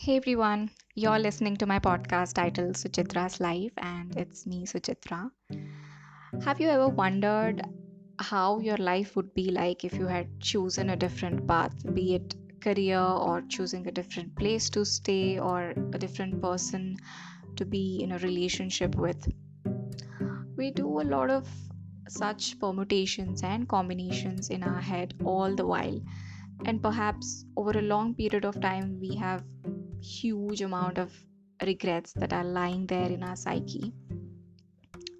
Hey everyone, you're listening to my podcast titled Suchitra's Life, and it's me, Suchitra. Have you ever wondered how your life would be like if you had chosen a different path, be it career or choosing a different place to stay or a different person to be in a relationship with? We do a lot of such permutations and combinations in our head all the while, and perhaps over a long period of time we have huge amount of regrets that are lying there in our psyche.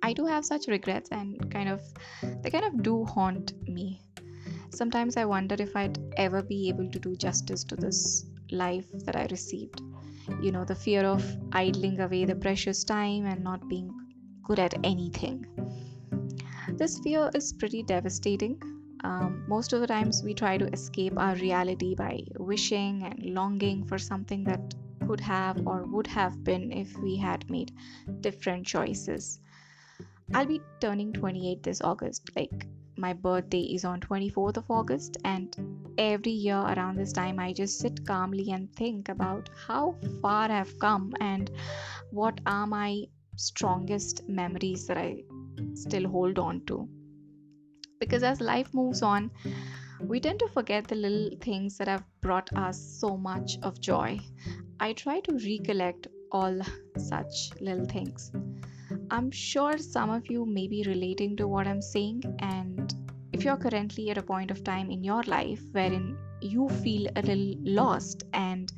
I do have such regrets, and they kind of do haunt me. Sometimes I wonder if I'd ever be able to do justice to this life that I received. The fear of idling away the precious time and not being good at anything. This fear is pretty devastating. Most of the times, we try to escape our reality by wishing and longing for something that could have or would have been if we had made different choices. I'll be turning 28 this August. Like, my birthday is on 24th of August, and every year around this time, I just sit calmly and think about how far I've come and what are my strongest memories that I still hold on to. Because as life moves on, we tend to forget the little things that have brought us so much of joy. I try to recollect all such little things. I'm sure some of you may be relating to what I'm saying, and if you're currently at a point of time in your life wherein you feel a little lost and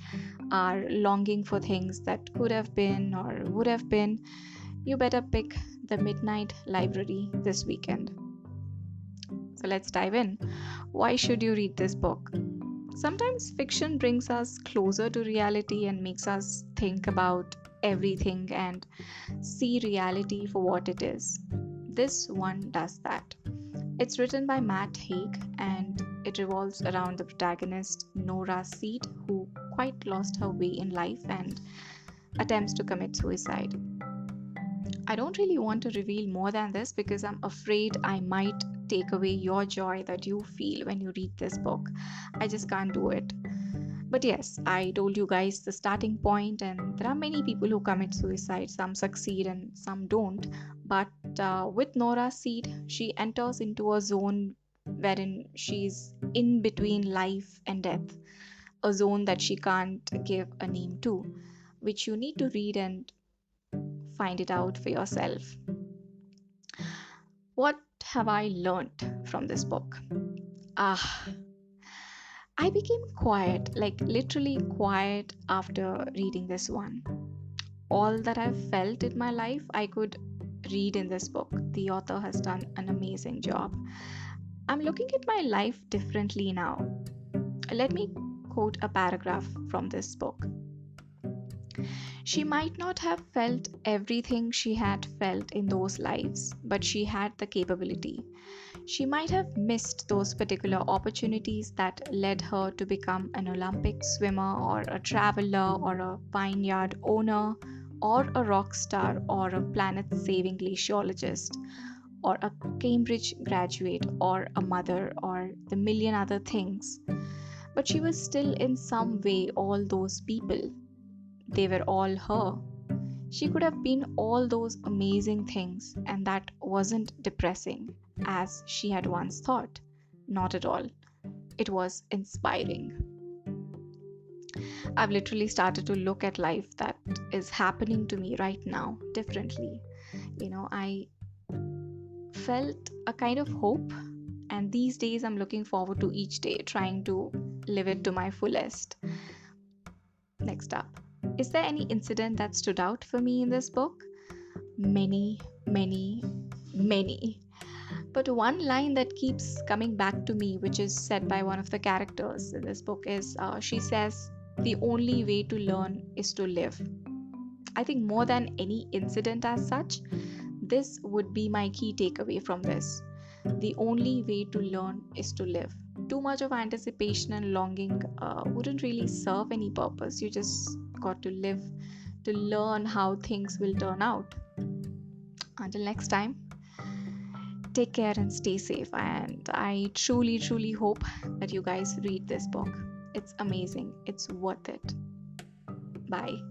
are longing for things that could have been or would have been, you better pick the Midnight Library this weekend. So let's dive in. Why should you read this book? Sometimes fiction brings us closer to reality and makes us think about everything and see reality for what it is. This one does that. It's written by Matt Haig and it revolves around the protagonist Nora Seed, who quite lost her way in life and attempts to commit suicide. I don't really want to reveal more than this because I'm afraid I might take away your joy that you feel when you read this book. I just can't do it. But yes, I told you guys the starting point, and there are many people who commit suicide. Some succeed and some don't. But with Nora Seed, she enters into a zone wherein she's in between life and death, a zone that she can't give a name to, which you need to read and find it out for yourself. What have I learned from this book? Ah, I became quiet, like literally quiet after reading this one. All that I've felt in my life, I could read in this book. The author has done an amazing job. I'm looking at my life differently now. Let me quote a paragraph from this book. She might not have felt everything she had felt in those lives, but she had the capability. She might have missed those particular opportunities that led her to become an Olympic swimmer, or a traveler, or a vineyard owner, or a rock star, or a planet saving glaciologist, or a Cambridge graduate, or a mother, or the million other things. But she was still in some way all those people. They were all her. She could have been all those amazing things, and that wasn't depressing, as she had once thought. Not at all. It was inspiring. I've literally started to look at life that is happening to me right now differently. I felt a kind of hope, and these days I'm looking forward to each day, trying to live it to my fullest. Next up, is there any incident that stood out for me in this book? Many, many, many. But one line that keeps coming back to me, which is said by one of the characters in this book, is she says, "The only way to learn is to live." I think more than any incident as such, this would be my key takeaway from this. The only way to learn is to live. Too much of anticipation and longing wouldn't really serve any purpose. You just got to live to learn how things will turn out. Until next time, take care and stay safe. And I truly, truly hope that you guys read this book. It's amazing, it's worth it. Bye.